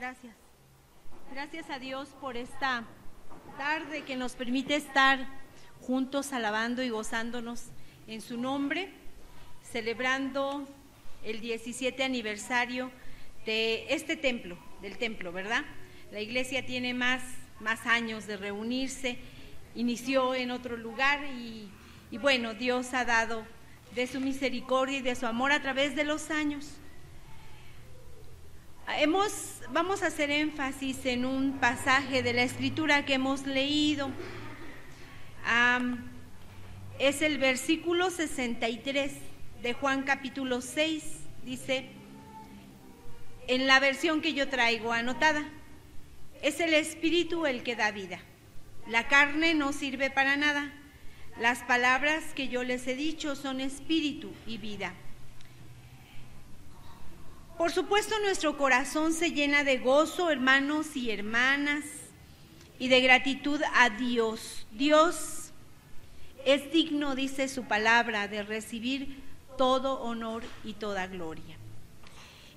Gracias. Gracias a Dios por esta tarde que nos permite estar juntos alabando y gozándonos en su nombre, celebrando el 17 aniversario de este templo, del templo, ¿verdad? La iglesia tiene más años de reunirse, inició en otro lugar y bueno, Dios ha dado de su misericordia y de su amor a través de los años. Vamos a hacer énfasis en un pasaje de la Escritura que hemos leído. Es el versículo 63 de Juan capítulo 6, dice, en la versión que yo traigo anotada, es el Espíritu el que da vida. La carne no sirve para nada. Las palabras que yo les he dicho son espíritu y vida. Por supuesto, nuestro corazón se llena de gozo, hermanos y hermanas, y de gratitud a Dios. Dios es digno, dice su palabra, de recibir todo honor y toda gloria.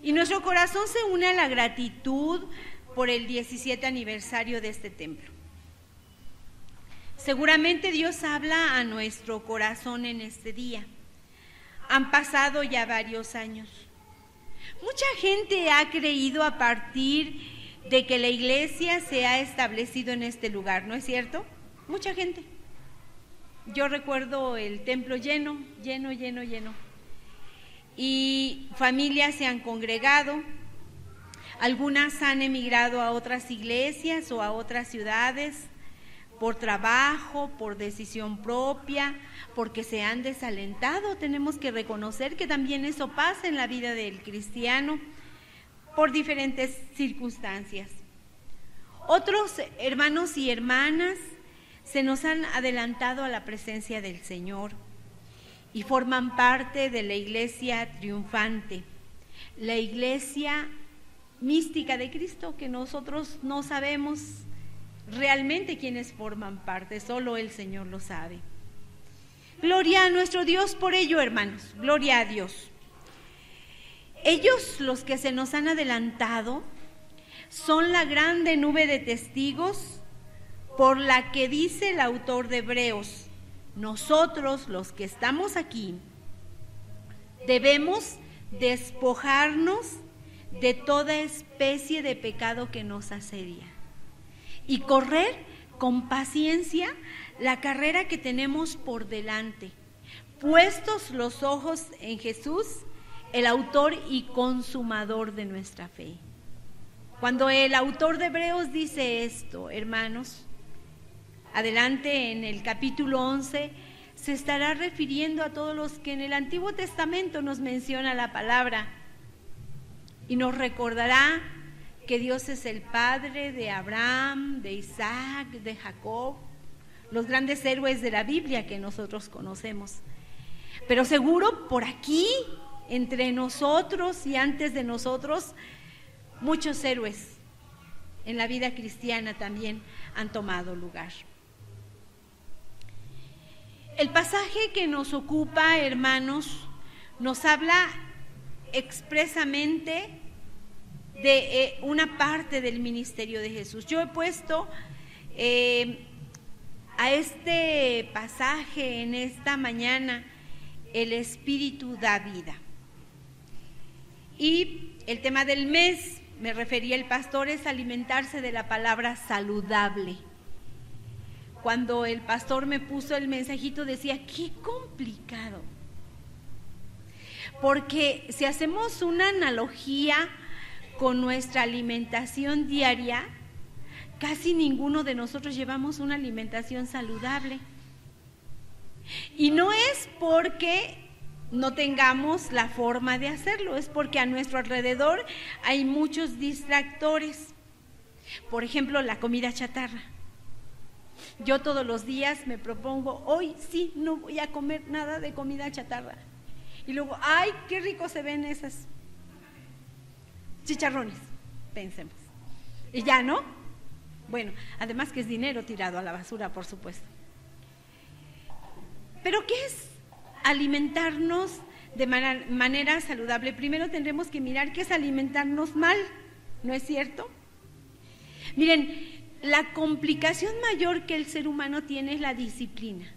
Y nuestro corazón se une a la gratitud por el 17 aniversario de este templo. Seguramente Dios habla a nuestro corazón en este día. Han pasado ya varios años. Mucha gente ha creído a partir de que la iglesia se ha establecido en este lugar, ¿no es cierto? Mucha gente. Yo recuerdo el templo lleno. Y familias se han congregado. Algunas han emigrado a otras iglesias o a otras ciudades por trabajo, por decisión propia, porque se han desalentado. Tenemos que reconocer que también eso pasa en la vida del cristiano por diferentes circunstancias. Otros hermanos y hermanas se nos han adelantado a la presencia del Señor y forman parte de la iglesia triunfante, la iglesia mística de Cristo, que nosotros no sabemos realmente quiénes forman parte, solo el Señor lo sabe. Gloria a nuestro Dios por ello, hermanos, gloria a Dios. Ellos, los que se nos han adelantado, son la grande nube de testigos por la que dice el autor de Hebreos: nosotros, los que estamos aquí, debemos despojarnos de toda especie de pecado que nos asedia y correr con paciencia la carrera que tenemos por delante, puestos los ojos en Jesús, el autor y consumador de nuestra fe. Cuando el autor de Hebreos dice esto, hermanos, adelante en el capítulo 11, se estará refiriendo a todos los que en el Antiguo Testamento nos menciona la palabra y nos recordará que Dios es el Padre de Abraham, de Isaac, de Jacob, los grandes héroes de la Biblia que nosotros conocemos. Pero seguro por aquí, entre nosotros y antes de nosotros, muchos héroes en la vida cristiana también han tomado lugar. El pasaje que nos ocupa, hermanos, nos habla expresamente de una parte del ministerio de Jesús. Yo he puesto a este pasaje en esta mañana: el Espíritu da vida. Y el tema del mes, me refería el pastor, es alimentarse de la palabra saludable. Cuando el pastor me puso el mensajito decía, qué complicado. Porque si hacemos una analogía con nuestra alimentación diaria, casi ninguno de nosotros llevamos una alimentación saludable. Y no es porque no tengamos la forma de hacerlo, es porque a nuestro alrededor hay muchos distractores. Por ejemplo, la comida chatarra. Yo todos los días me propongo, hoy sí, no voy a comer nada de comida chatarra. Y luego, ¡ay, qué rico se ven esas chicharrones! Pensemos. Y ya, ¿no? Bueno, además que es dinero tirado a la basura, por supuesto. ¿Pero qué es alimentarnos de manera saludable? Primero tendremos que mirar qué es alimentarnos mal, ¿no es cierto? Miren, la complicación mayor que el ser humano tiene es la disciplina.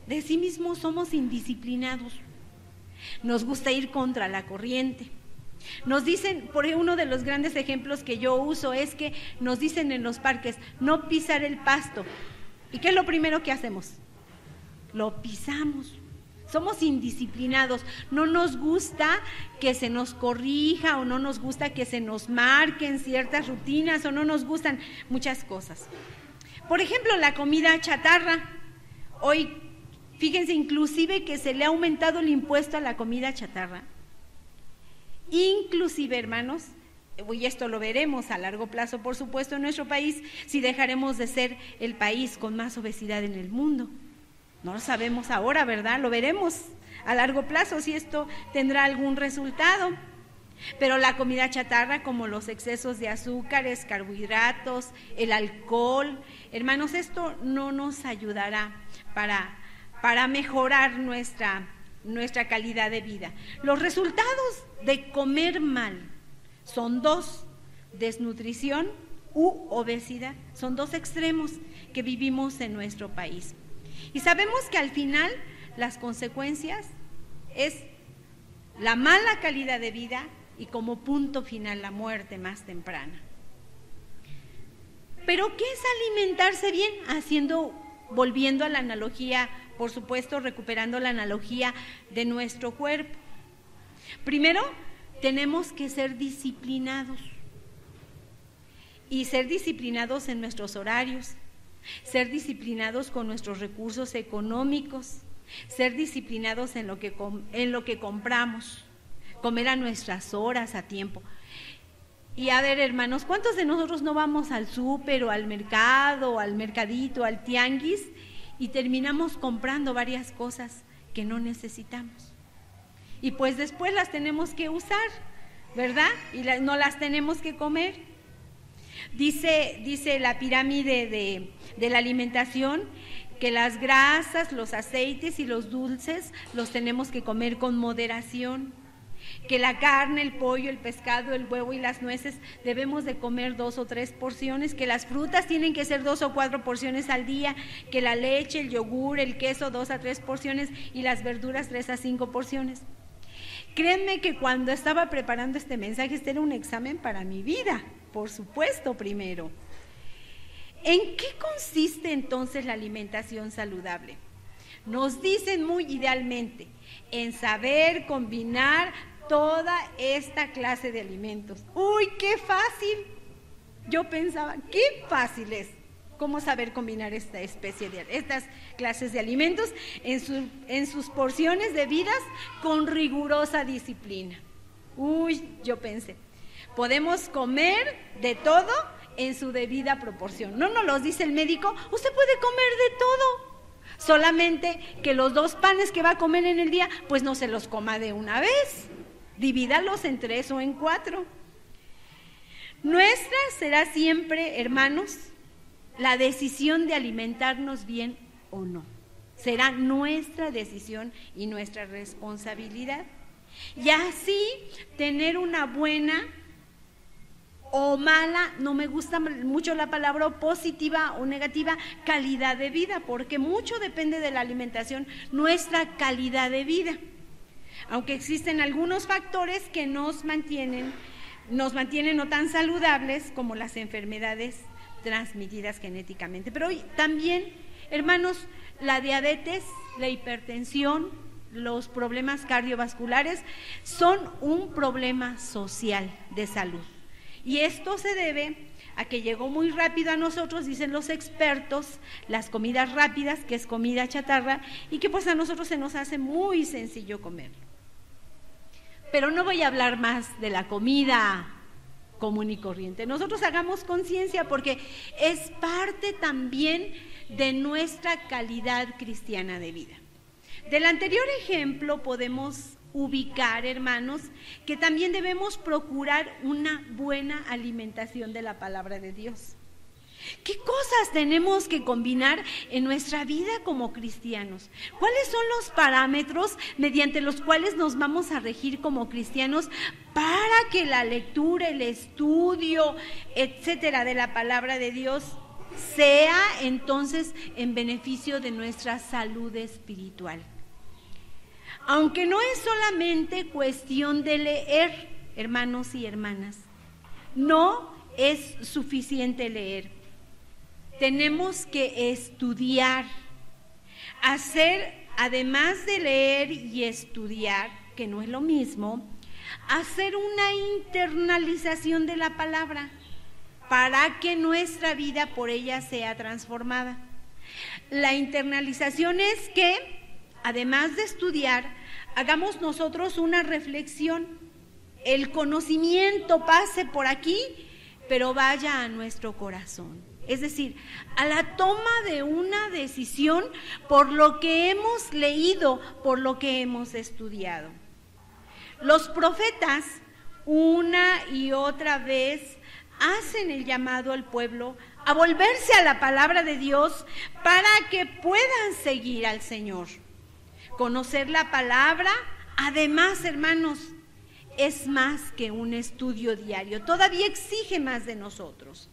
De sí mismos somos indisciplinados. Nos gusta ir contra la corriente. Nos dicen, por uno de los grandes ejemplos que yo uso es que nos dicen en los parques, no pisar el pasto. ¿Y qué es lo primero que hacemos? Lo pisamos. Somos indisciplinados, no nos gusta que se nos corrija o no nos gusta que se nos marquen ciertas rutinas o no nos gustan muchas cosas. Por ejemplo, la comida chatarra. Hoy, fíjense, inclusive que se le ha aumentado el impuesto a la comida chatarra. Inclusive, hermanos, y esto lo veremos a largo plazo, por supuesto, en nuestro país, si dejaremos de ser el país con más obesidad en el mundo. No lo sabemos ahora, ¿verdad? Lo veremos a largo plazo si esto tendrá algún resultado. Pero la comida chatarra, como los excesos de azúcares, carbohidratos, el alcohol, hermanos, esto no nos ayudará para mejorar nuestra calidad de vida. Los resultados de comer mal son dos: desnutrición u obesidad. Son dos extremos que vivimos en nuestro país. Y sabemos que al final las consecuencias es la mala calidad de vida y como punto final la muerte más temprana. ¿Pero qué es alimentarse bien? Volviendo a la analogía, por supuesto, recuperando la analogía de nuestro cuerpo. Primero, tenemos que ser disciplinados. Y ser disciplinados en nuestros horarios, ser disciplinados con nuestros recursos económicos, ser disciplinados en lo que compramos, comer a nuestras horas, a tiempo. Y a ver, hermanos, ¿cuántos de nosotros no vamos al súper o al mercado, al mercadito, al tianguis y terminamos comprando varias cosas que no necesitamos? Y pues después las tenemos que usar, ¿verdad? Y no las tenemos que comer. Dice la pirámide de la alimentación que las grasas, los aceites y los dulces los tenemos que comer con moderación, que la carne, el pollo, el pescado, el huevo y las nueces debemos de comer 2 o 3 porciones, que las frutas tienen que ser 2 o 4 porciones al día, que la leche, el yogur, el queso 2 a 3 porciones y las verduras 3 a 5 porciones. Créanme que cuando estaba preparando este mensaje, este era un examen para mi vida, por supuesto, primero. ¿En qué consiste entonces la alimentación saludable? Nos dicen muy idealmente en saber combinar toda esta clase de alimentos. ¡Uy, qué fácil! Yo pensaba, qué fácil es cómo saber combinar estas clases de alimentos en sus porciones debidas con rigurosa disciplina. Uy, yo pensé, podemos comer de todo en su debida proporción. No nos lo dice el médico, usted puede comer de todo, solamente que los 2 panes que va a comer en el día, pues no se los coma de una vez, divídalos en 3 o en 4. Nuestra será siempre, hermanos, la decisión de alimentarnos bien o no. Será nuestra decisión y nuestra responsabilidad. Y así tener una buena o mala, no me gusta mucho la palabra positiva o negativa, calidad de vida, porque mucho depende de la alimentación, nuestra calidad de vida. Aunque existen algunos factores que nos mantienen no tan saludables como las enfermedades transmitidas genéticamente. Pero hoy también, hermanos, la diabetes, la hipertensión, los problemas cardiovasculares son un problema social de salud. Y esto se debe a que llegó muy rápido a nosotros, dicen los expertos, las comidas rápidas, que es comida chatarra, y que pues a nosotros se nos hace muy sencillo comerlo. Pero no voy a hablar más de la comida común y corriente. Nosotros hagamos conciencia porque es parte también de nuestra calidad cristiana de vida. Del anterior ejemplo podemos ubicar, hermanos, que también debemos procurar una buena alimentación de la palabra de Dios. ¿Qué cosas tenemos que combinar en nuestra vida como cristianos? ¿Cuáles son los parámetros mediante los cuales nos vamos a regir como cristianos para que la lectura, el estudio, etcétera, de la palabra de Dios sea entonces en beneficio de nuestra salud espiritual? Aunque no es solamente cuestión de leer, hermanos y hermanas, no es suficiente leer. Tenemos que estudiar, hacer, además de leer y estudiar, que no es lo mismo, hacer una internalización de la palabra para que nuestra vida por ella sea transformada. La internalización es que, además de estudiar, hagamos nosotros una reflexión, el conocimiento pase por aquí, pero vaya a nuestro corazón. Es decir, a la toma de una decisión por lo que hemos leído, por lo que hemos estudiado. Los profetas una y otra vez hacen el llamado al pueblo a volverse a la palabra de Dios para que puedan seguir al Señor. Conocer la palabra, además, hermanos, es más que un estudio diario, todavía exige más de nosotros.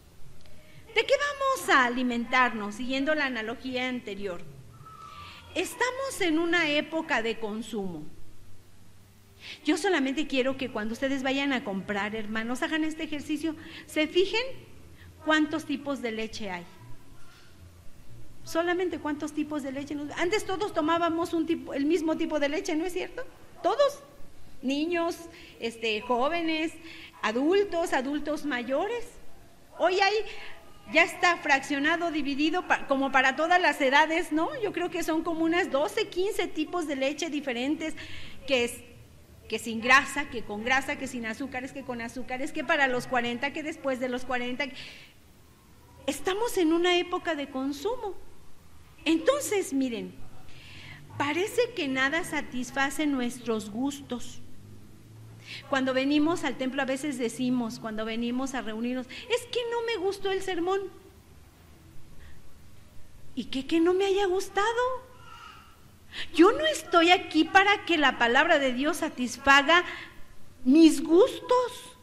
¿De qué vamos a alimentarnos? Siguiendo la analogía anterior. Estamos en una época de consumo. Yo solamente quiero que cuando ustedes vayan a comprar, hermanos, hagan este ejercicio, se fijen cuántos tipos de leche hay. Solamente cuántos tipos de leche. Antes todos tomábamos el mismo tipo de leche, ¿no es cierto? Todos, niños, jóvenes, adultos mayores. Hoy ya está fraccionado, dividido como para todas las edades, ¿no? Yo creo que son como unas 12, 15 tipos de leche diferentes, que sin grasa, que con grasa, que sin azúcares, que con azúcares, que para los 40, que después de los 40. Estamos en una época de consumo. Entonces, miren, parece que nada satisface nuestros gustos. Cuando venimos al templo a veces decimos, cuando venimos a reunirnos, es que no me gustó el sermón. ¿Y qué que no me haya gustado? Yo no estoy aquí para que la palabra de Dios satisfaga mis gustos.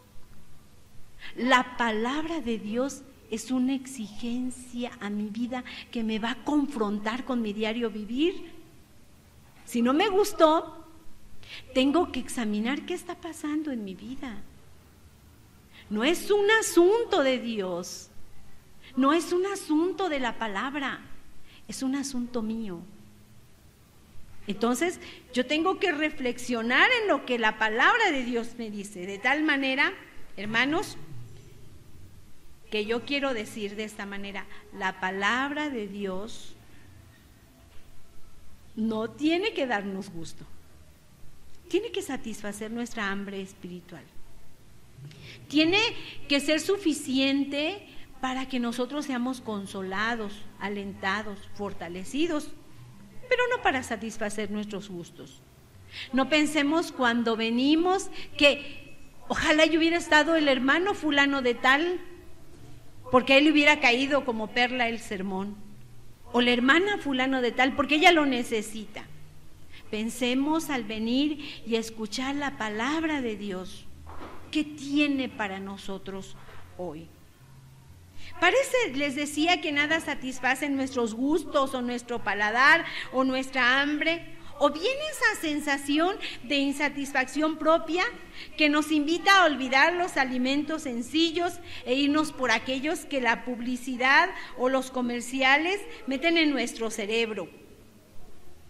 La palabra de Dios es una exigencia a mi vida que me va a confrontar con mi diario vivir. Si no me gustó, tengo que examinar qué está pasando en mi vida. No es un asunto de Dios, no es un asunto de la palabra, es un asunto mío. Entonces, yo tengo que reflexionar en lo que la palabra de Dios me dice, de tal manera, hermanos, que yo quiero decir de esta manera, la palabra de Dios no tiene que darnos gusto, tiene que satisfacer nuestra hambre espiritual, tiene que ser suficiente para que nosotros seamos consolados, alentados, fortalecidos, pero no para satisfacer nuestros gustos. No pensemos cuando venimos que ojalá yo hubiera estado el hermano fulano de tal, porque a él le hubiera caído como perla el sermón, o la hermana fulano de tal, porque ella lo necesita. Pensemos al venir y escuchar la palabra de Dios, ¿qué tiene para nosotros hoy? Parece, les decía, que nada satisface nuestros gustos o nuestro paladar o nuestra hambre, o bien esa sensación de insatisfacción propia que nos invita a olvidar los alimentos sencillos e irnos por aquellos que la publicidad o los comerciales meten en nuestro cerebro.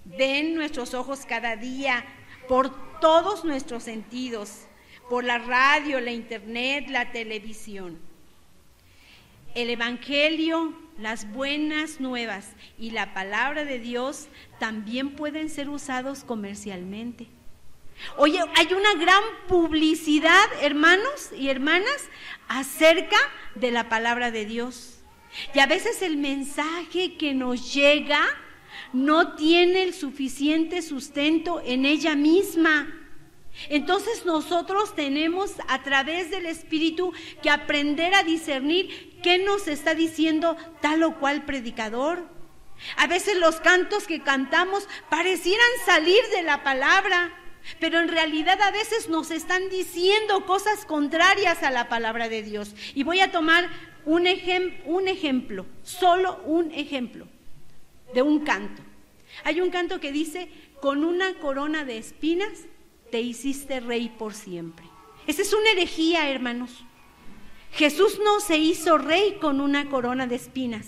Ven nuestros ojos cada día por todos nuestros sentidos, por la radio, la internet, la televisión. El Evangelio, las buenas nuevas y la palabra de Dios también pueden ser usados comercialmente. Oye, hay una gran publicidad, hermanos y hermanas, acerca de la palabra de Dios. Y a veces el mensaje que nos llega no tiene el suficiente sustento en ella misma. Entonces nosotros tenemos a través del Espíritu que aprender a discernir qué nos está diciendo tal o cual predicador. A veces los cantos que cantamos parecieran salir de la palabra, pero en realidad a veces nos están diciendo cosas contrarias a la palabra de Dios. Y voy a tomar un ejemplo, solo un ejemplo de un canto. Hay un canto que dice: con una corona de espinas te hiciste rey por siempre. Esa es una herejía, hermanos. Jesús no se hizo rey con una corona de espinas.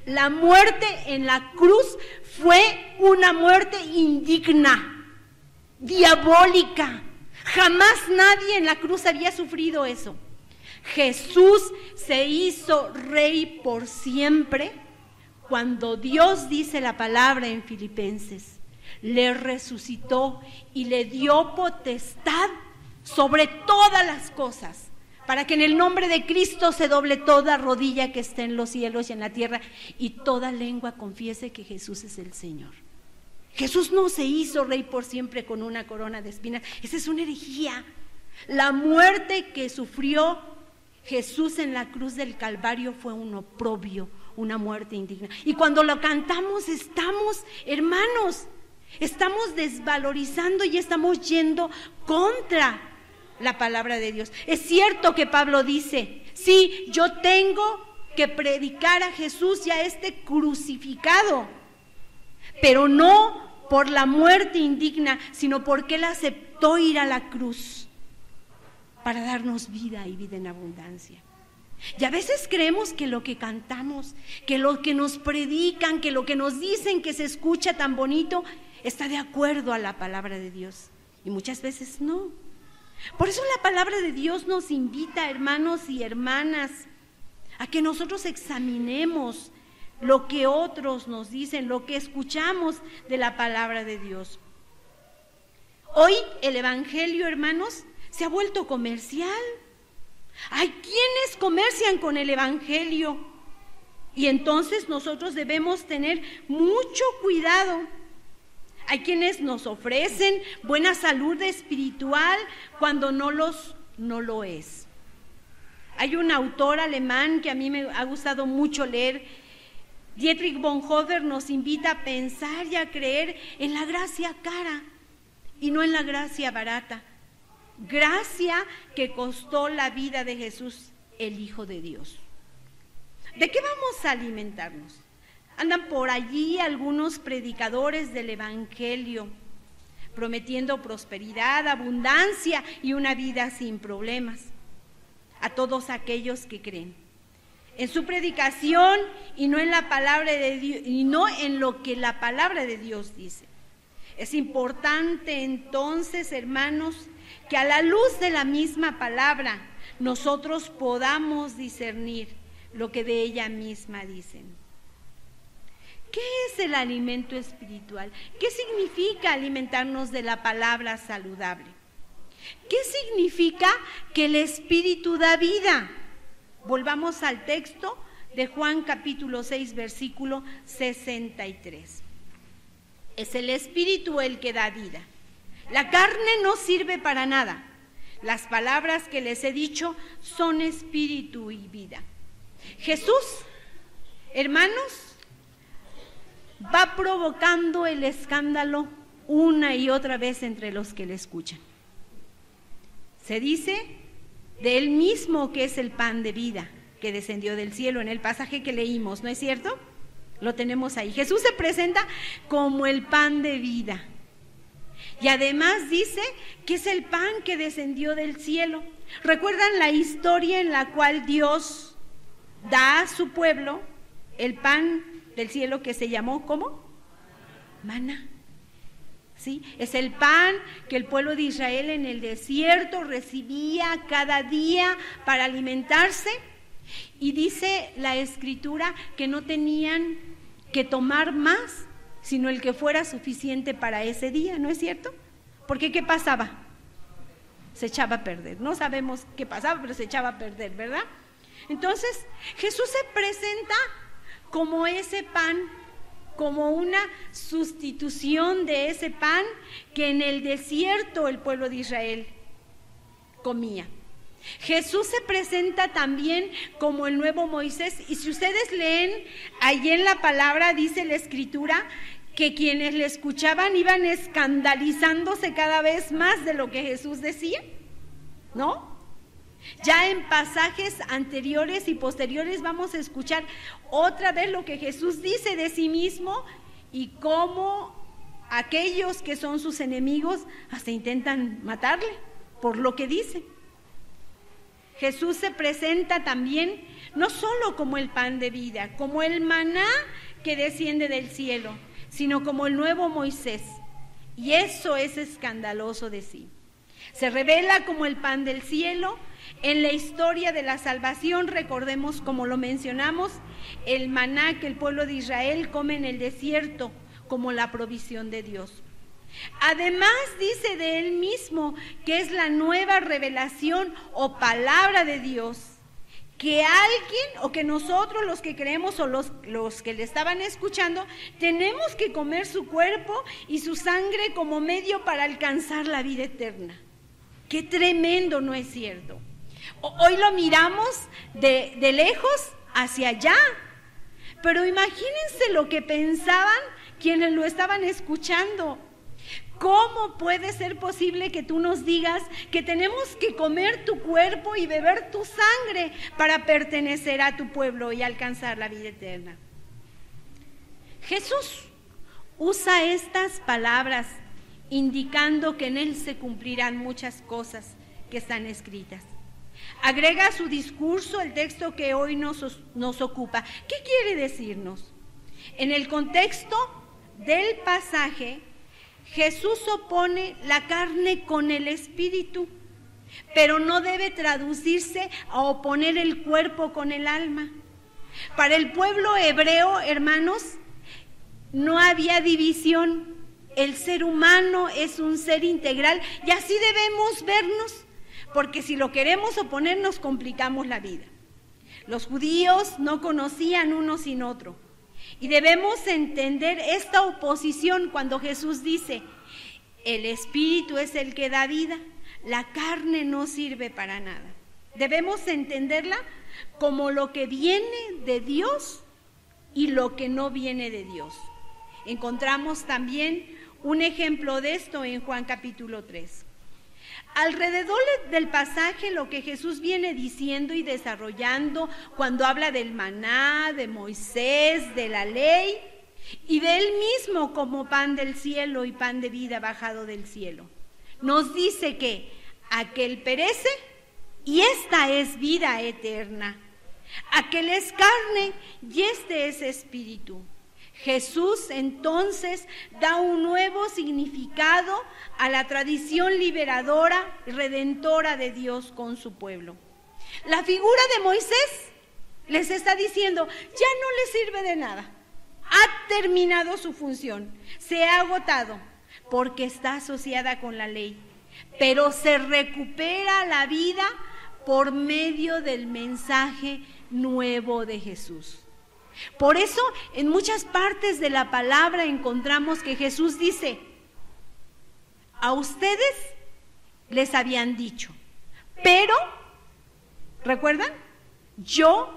La muerte en la cruz fue una muerte indigna, diabólica. Jamás nadie en la cruz había sufrido eso. Jesús se hizo rey por siempre cuando Dios, dice la palabra en Filipenses, le resucitó y le dio potestad sobre todas las cosas, para que en el nombre de Cristo se doble toda rodilla que esté en los cielos y en la tierra, y toda lengua confiese que Jesús es el Señor. Jesús no se hizo rey por siempre con una corona de espinas. Esa es una herejía. La muerte que sufrió Jesús en la cruz del Calvario fue un oprobio, una muerte indigna. Y cuando lo cantamos estamos, hermanos, estamos desvalorizando y estamos yendo contra la palabra de Dios. Es cierto que Pablo dice: sí, yo tengo que predicar a Jesús y a este crucificado, pero no por la muerte indigna, sino porque Él aceptó ir a la cruz para darnos vida y vida en abundancia. Y a veces creemos que lo que cantamos, que lo que nos predican, que lo que nos dicen que se escucha tan bonito, está de acuerdo a la palabra de Dios. Y muchas veces no. Por eso la palabra de Dios nos invita, hermanos y hermanas, a que nosotros examinemos lo que otros nos dicen, lo que escuchamos de la palabra de Dios. Hoy el evangelio, hermanos, se ha vuelto comercial. Hay quienes comercian con el evangelio y entonces nosotros debemos tener mucho cuidado. Hay quienes nos ofrecen buena salud espiritual cuando no lo es. Hay un autor alemán que a mí me ha gustado mucho leer, Dietrich Bonhoeffer, nos invita a pensar y a creer en la gracia cara y no en la gracia barata. Gracia que costó la vida de Jesús, el Hijo de Dios. ¿De qué vamos a alimentarnos? Andan por allí algunos predicadores del evangelio prometiendo prosperidad, abundancia y una vida sin problemas a todos aquellos que creen en su predicación y no en la palabra de Dios, y no en lo que la palabra de Dios dice. Es importante entonces, hermanos, que a la luz de la misma palabra nosotros podamos discernir lo que de ella misma dicen. ¿Qué es el alimento espiritual? ¿Qué significa alimentarnos de la palabra saludable? ¿Qué significa que el Espíritu da vida? Volvamos al texto de Juan capítulo 6, versículo 63. Es el Espíritu el que da vida. La carne no sirve para nada. Las palabras que les he dicho son espíritu y vida. Jesús, hermanos, va provocando el escándalo una y otra vez entre los que le escuchan. Se dice de él mismo que es el pan de vida que descendió del cielo en el pasaje que leímos, ¿no es cierto? Lo tenemos ahí. Jesús se presenta como el pan de vida. Y además dice que es el pan que descendió del cielo. ¿Recuerdan la historia en la cual Dios da a su pueblo el pan del cielo que se llamó, ¿cómo? Maná. ¿Sí? Es el pan que el pueblo de Israel en el desierto recibía cada día para alimentarse. Y dice la Escritura que no tenían que tomar más, sino el que fuera suficiente para ese día, ¿no es cierto? Porque ¿qué pasaba? Se echaba a perder. No sabemos qué pasaba, pero se echaba a perder, ¿verdad? Entonces, Jesús se presenta como ese pan como una sustitución de ese pan que en el desierto el pueblo de Israel comía. Jesús se presenta también como el nuevo Moisés, y si ustedes leen allí en la palabra, dice la Escritura que quienes le escuchaban iban escandalizándose cada vez más de lo que Jesús decía, ¿no? Ya en pasajes anteriores y posteriores vamos a escuchar otra vez lo que Jesús dice de sí mismo y cómo aquellos que son sus enemigos hasta intentan matarle por lo que dice. Jesús se presenta también no solo como el pan de vida, como el maná que desciende del cielo, sino como el nuevo Moisés. Y eso es escandaloso de sí. Se revela como el pan del cielo. En la historia de la salvación, recordemos, como lo mencionamos, el maná que el pueblo de Israel come en el desierto como la provisión de Dios. Además, dice de él mismo que es la nueva revelación o palabra de Dios, que alguien o que nosotros los que creemos o los que le estaban escuchando tenemos que comer su cuerpo y su sangre como medio para alcanzar la vida eterna. ¡Qué tremendo! ¿No es cierto? Hoy lo miramos de lejos hacia allá, pero imagínense lo que pensaban quienes lo estaban escuchando. ¿Cómo puede ser posible que tú nos digas que tenemos que comer tu cuerpo y beber tu sangre para pertenecer a tu pueblo y alcanzar la vida eterna? Jesús usa estas palabras indicando que en él se cumplirán muchas cosas que están escritas. Agrega a su discurso el texto que hoy nos ocupa. ¿Qué quiere decirnos? En el contexto del pasaje, Jesús opone la carne con el espíritu, pero no debe traducirse a oponer el cuerpo con el alma. Para el pueblo hebreo, hermanos, no había división. El ser humano es un ser integral y así debemos vernos, porque si lo queremos oponer nos complicamos la vida. Los judíos no conocían uno sin otro. Y debemos entender esta oposición cuando Jesús dice, el espíritu es el que da vida, la carne no sirve para nada. Debemos entenderla como lo que viene de Dios y lo que no viene de Dios. Encontramos también un ejemplo de esto en Juan capítulo 3. Alrededor del pasaje, lo que Jesús viene diciendo y desarrollando cuando habla del maná, de Moisés, de la ley y de él mismo como pan del cielo y pan de vida bajado del cielo, nos dice que aquel perece y esta es vida eterna, aquel es carne y este es espíritu. Jesús entonces da un nuevo significado a la tradición liberadora y redentora de Dios con su pueblo. La figura de Moisés les está diciendo, ya no le sirve de nada, ha terminado su función, se ha agotado porque está asociada con la ley, pero se recupera la vida por medio del mensaje nuevo de Jesús. Por eso, en muchas partes de la palabra encontramos que Jesús dice, a ustedes les habían dicho, pero, ¿recuerdan? Yo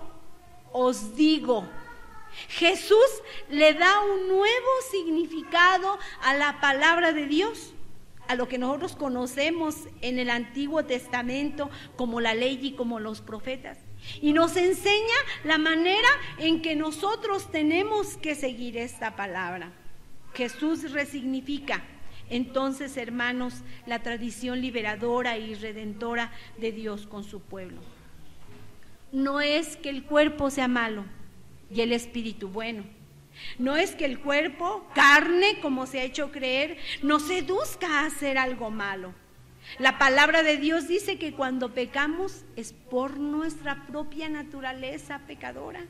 os digo. Jesús le da un nuevo significado a la palabra de Dios, a lo que nosotros conocemos en el Antiguo Testamento como la ley y como los profetas. Y nos enseña la manera en que nosotros tenemos que seguir esta palabra. Jesús resignifica, entonces, hermanos, la tradición liberadora y redentora de Dios con su pueblo. No es que el cuerpo sea malo y el espíritu bueno. No es que el cuerpo, carne, como se ha hecho creer, nos seduzca a hacer algo malo. La palabra de Dios dice que cuando pecamos es por nuestra propia naturaleza pecadora,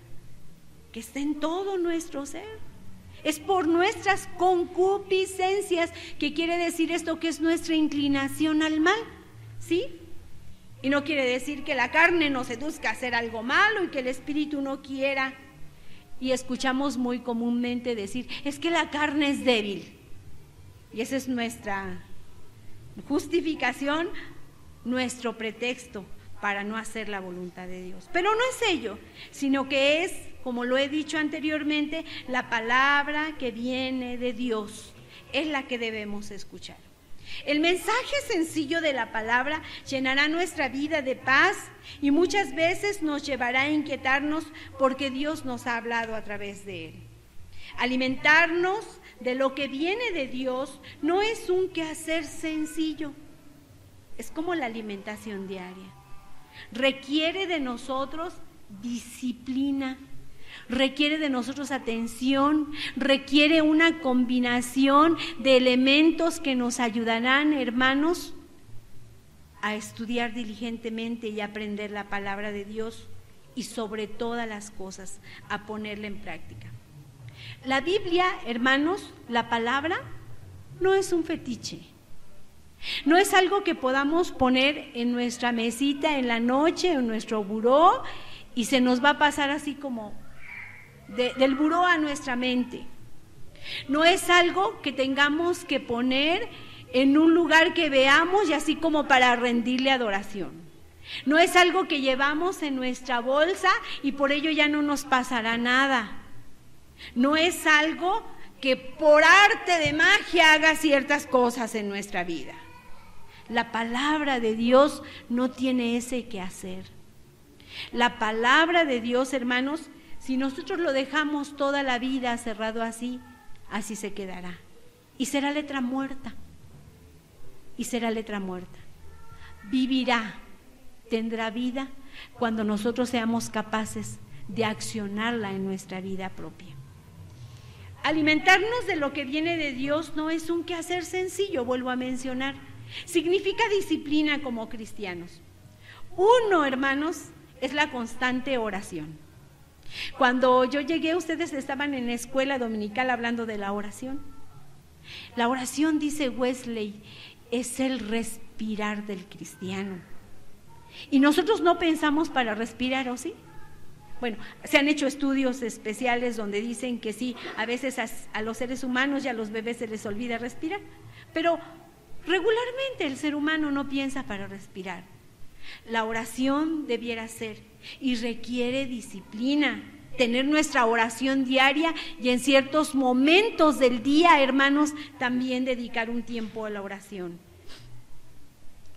que está en todo nuestro ser. Es por nuestras concupiscencias, que quiere decir esto, que es nuestra inclinación al mal, ¿sí? Y no quiere decir que la carne nos seduzca a hacer algo malo y que el espíritu no quiera Y escuchamos muy comúnmente decir, es que la carne es débil. Y esa es nuestra justificación, nuestro pretexto para no hacer la voluntad de Dios. Pero no es ello, sino que es, como lo he dicho anteriormente, la palabra que viene de Dios, es la que debemos escuchar. El mensaje sencillo de la palabra llenará nuestra vida de paz y muchas veces nos llevará a inquietarnos porque Dios nos ha hablado a través de él. Alimentarnos de lo que viene de Dios no es un quehacer sencillo, es como la alimentación diaria. Requiere de nosotros disciplina, requiere de nosotros atención, requiere una combinación de elementos que nos ayudarán, hermanos, a estudiar diligentemente y aprender la palabra de Dios y sobre todas las cosas a ponerla en práctica. La Biblia, hermanos, la palabra no es un fetiche. No es algo que podamos poner en nuestra mesita en la noche, en nuestro buró, y se nos va a pasar así como del buró a nuestra mente. No es algo que tengamos que poner en un lugar que veamos y así como para rendirle adoración. No es algo que llevamos en nuestra bolsa y por ello ya no nos pasará nada. No es algo que por arte de magia haga ciertas cosas en nuestra vida. La palabra de Dios no tiene ese quehacer. La palabra de Dios, hermanos, si nosotros lo dejamos toda la vida cerrado así, así se quedará. Y será letra muerta. Y será letra muerta. Vivirá, tendrá vida cuando nosotros seamos capaces de accionarla en nuestra vida propia. Alimentarnos de lo que viene de Dios no es un quehacer sencillo, vuelvo a mencionar. Significa disciplina como cristianos. Uno, hermanos, es la constante oración. Cuando yo llegué, ustedes estaban en la escuela dominical hablando de la oración. La oración, dice Wesley, es el respirar del cristiano. Y nosotros no pensamos para respirar, ¿o sí? Bueno, se han hecho estudios especiales donde dicen que sí, a veces a los seres humanos y a los bebés se les olvida respirar, pero regularmente el ser humano no piensa para respirar. La oración debiera ser y requiere disciplina, tener nuestra oración diaria y en ciertos momentos del día, hermanos, también dedicar un tiempo a la oración.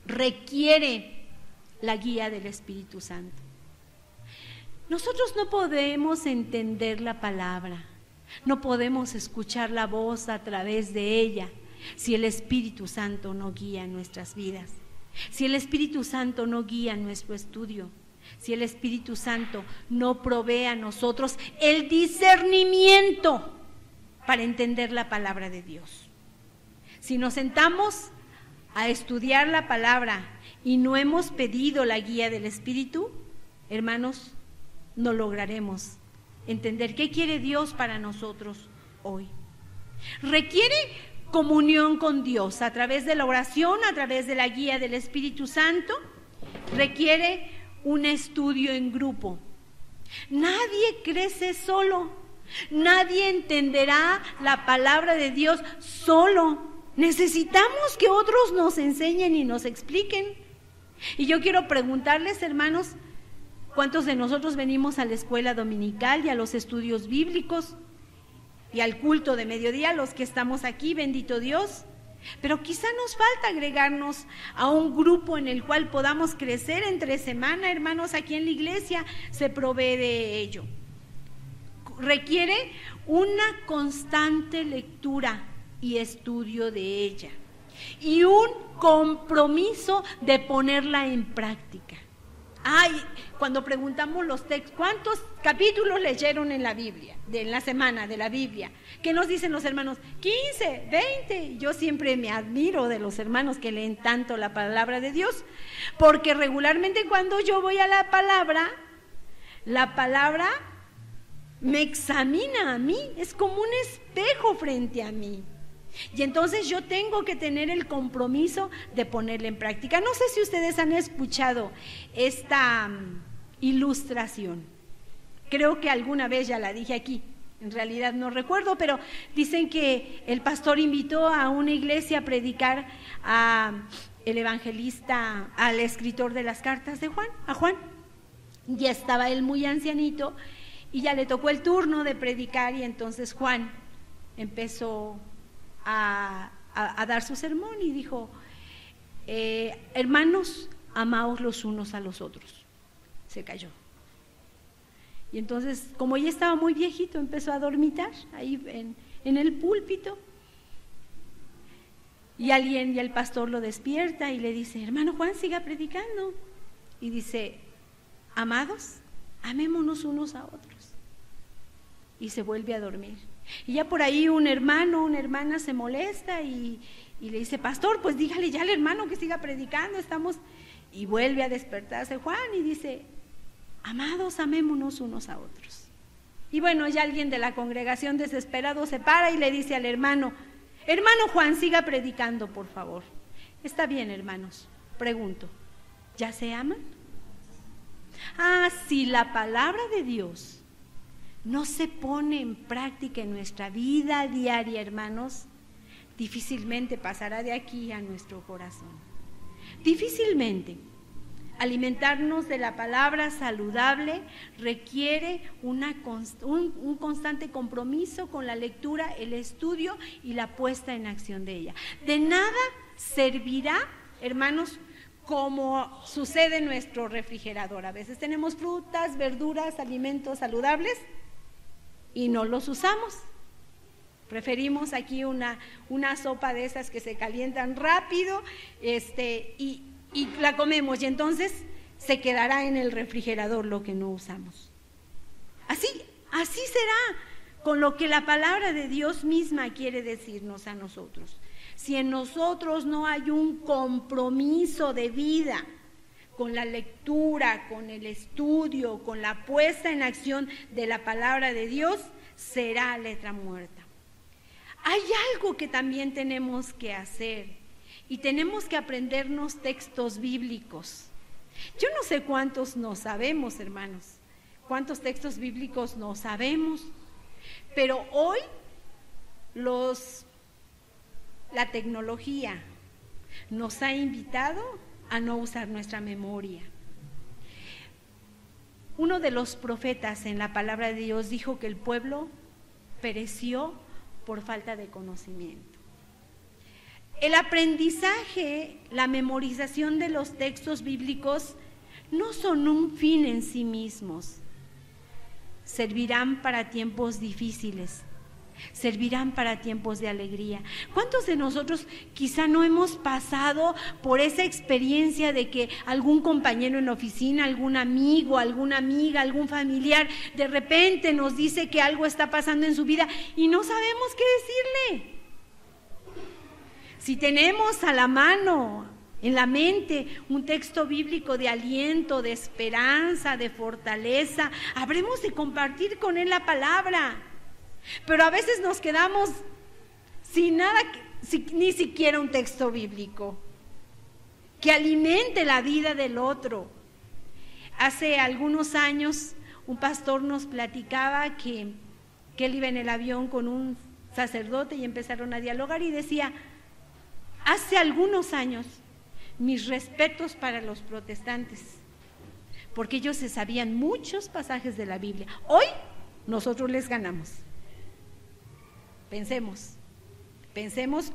Requiere la guía del Espíritu Santo. Nosotros no podemos entender la palabra, no podemos escuchar la voz a través de ella si el Espíritu Santo no guía nuestras vidas, si el Espíritu Santo no guía nuestro estudio, si el Espíritu Santo no provee a nosotros el discernimiento para entender la palabra de Dios. Si nos sentamos a estudiar la palabra y no hemos pedido la guía del Espíritu, hermanos, no lograremos entender qué quiere Dios para nosotros hoy. Requiere comunión con Dios a través de la oración, a través de la guía del Espíritu Santo. Requiere un estudio en grupo. Nadie crece solo, nadie entenderá la palabra de Dios solo. Necesitamos que otros nos enseñen y nos expliquen. Y yo quiero preguntarles, hermanos, ¿cuántos de nosotros venimos a la escuela dominical y a los estudios bíblicos y al culto de mediodía, los que estamos aquí, bendito Dios? Pero quizá nos falta agregarnos a un grupo en el cual podamos crecer entre semana, hermanos, aquí en la iglesia se provee de ello. Requiere una constante lectura y estudio de ella y un compromiso de ponerla en práctica. Cuando preguntamos los textos, ¿cuántos capítulos leyeron en la Biblia, en la semana de la Biblia? ¿Qué nos dicen los hermanos? 15, 20. Yo siempre me admiro de los hermanos que leen tanto la palabra de Dios, porque regularmente cuando yo voy a la palabra me examina a mí, es como un espejo frente a mí. Y entonces yo tengo que tener el compromiso de ponerla en práctica. No sé si ustedes han escuchado esta ilustración. Creo que alguna vez ya la dije aquí, en realidad no recuerdo, pero dicen que el pastor invitó a una iglesia a predicar a el evangelista, al escritor de las cartas de Juan, a Juan. Ya estaba él muy ancianito y ya le tocó el turno de predicar, y entonces Juan empezó a dar su sermón y dijo: hermanos, amaos los unos a los otros. Se cayó. Y entonces, como ya estaba muy viejito, empezó a dormitar ahí en el púlpito. Y el pastor lo despierta y le dice: hermano Juan, siga predicando. Y dice: amados, amémonos unos a otros. Y se vuelve a dormir. Y ya por ahí un hermano, una hermana se molesta y le dice: pastor, pues dígale ya al hermano que siga predicando, estamos... Y vuelve a despertarse Juan y dice: amados, amémonos unos a otros. Y bueno, ya alguien de la congregación desesperado se para y le dice al hermano: hermano Juan, siga predicando, por favor. Está bien, hermanos. Pregunto, ¿ya se aman? Si la palabra de Dios no se pone en práctica en nuestra vida diaria, hermanos, difícilmente pasará de aquí a nuestro corazón. Difícilmente. Alimentarnos de la palabra saludable requiere un constante compromiso con la lectura, el estudio y la puesta en acción de ella. De nada servirá, hermanos, como sucede en nuestro refrigerador. A veces tenemos frutas, verduras, alimentos saludables y no los usamos. Preferimos aquí una sopa de esas que se calientan rápido y la comemos, y entonces se quedará en el refrigerador lo que no usamos. Así será con lo que la palabra de Dios misma quiere decirnos a nosotros. Si en nosotros no hay un compromiso de vida con la lectura, con el estudio, con la puesta en acción de la palabra de Dios, será letra muerta. Hay algo que también tenemos que hacer, y tenemos que aprendernos textos bíblicos. Yo no sé cuántos no sabemos, hermanos, cuántos textos bíblicos no sabemos, pero hoy la tecnología nos ha invitado a no usar nuestra memoria. Uno de los profetas en la palabra de Dios dijo que el pueblo pereció por falta de conocimiento. El aprendizaje, la memorización de los textos bíblicos no son un fin en sí mismos. Servirán para tiempos difíciles, servirán para tiempos de alegría. ¿Cuántos de nosotros quizá no hemos pasado por esa experiencia de que algún compañero en la oficina, algún amigo, alguna amiga, algún familiar de repente nos dice que algo está pasando en su vida y no sabemos qué decirle? Si tenemos a la mano, en la mente, un texto bíblico de aliento, de esperanza, de fortaleza, habremos de compartir con él la palabra. Pero a veces nos quedamos sin nada, ni siquiera un texto bíblico que alimente la vida del otro. Hace algunos años un pastor nos platicaba que él iba en el avión con un sacerdote y empezaron a dialogar y decía: hace algunos años, mis respetos para los protestantes, porque ellos se sabían muchos pasajes de la Biblia. Hoy nosotros les ganamos. Pensemos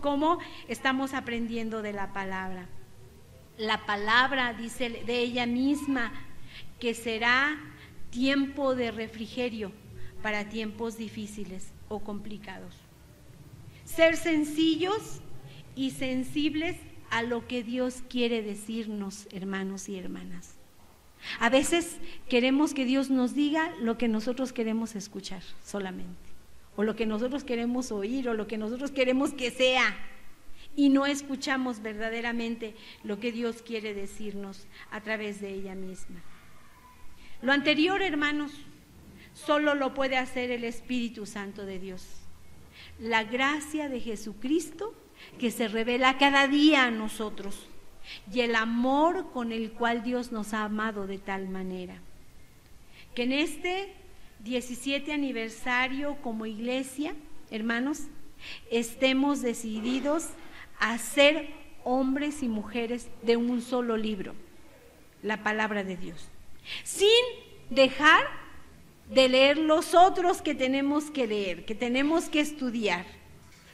cómo estamos aprendiendo de la palabra. La palabra dice de ella misma que será tiempo de refrigerio para tiempos difíciles o complicados. Ser sencillos y sensibles a lo que Dios quiere decirnos, hermanos y hermanas. A veces queremos que Dios nos diga lo que nosotros queremos escuchar solamente, o lo que nosotros queremos oír, o lo que nosotros queremos que sea, y no escuchamos verdaderamente lo que Dios quiere decirnos a través de ella misma. Lo anterior, hermanos, solo lo puede hacer el Espíritu Santo de Dios. La gracia de Jesucristo que se revela cada día a nosotros, y el amor con el cual Dios nos ha amado de tal manera, que en este 17 aniversario como iglesia, hermanos, estemos decididos a ser hombres y mujeres de un solo libro, la palabra de Dios, sin dejar de leer los otros que tenemos que leer, que tenemos que estudiar,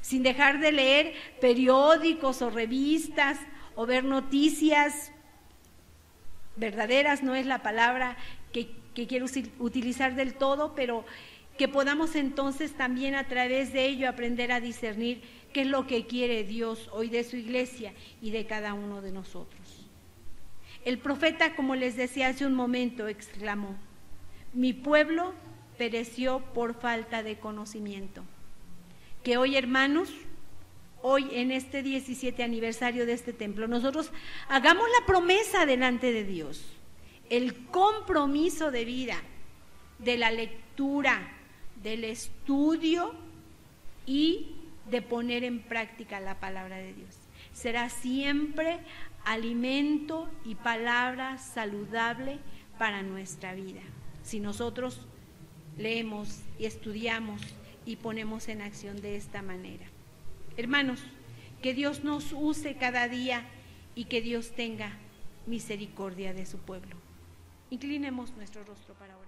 sin dejar de leer periódicos o revistas o ver noticias verdaderas, no es la palabra que quiero utilizar del todo, pero que podamos entonces también a través de ello aprender a discernir qué es lo que quiere Dios hoy de su iglesia y de cada uno de nosotros. El profeta, como les decía hace un momento, exclamó: mi pueblo pereció por falta de conocimiento. Que hoy, hermanos, hoy en este 17 aniversario de este templo, nosotros hagamos la promesa delante de Dios, el compromiso de vida, de la lectura, del estudio y de poner en práctica la palabra de Dios. Será siempre alimento y palabra saludable para nuestra vida, si nosotros leemos y estudiamos y ponemos en acción de esta manera. Hermanos, que Dios nos use cada día y que Dios tenga misericordia de su pueblo. Inclinemos nuestro rostro para orar.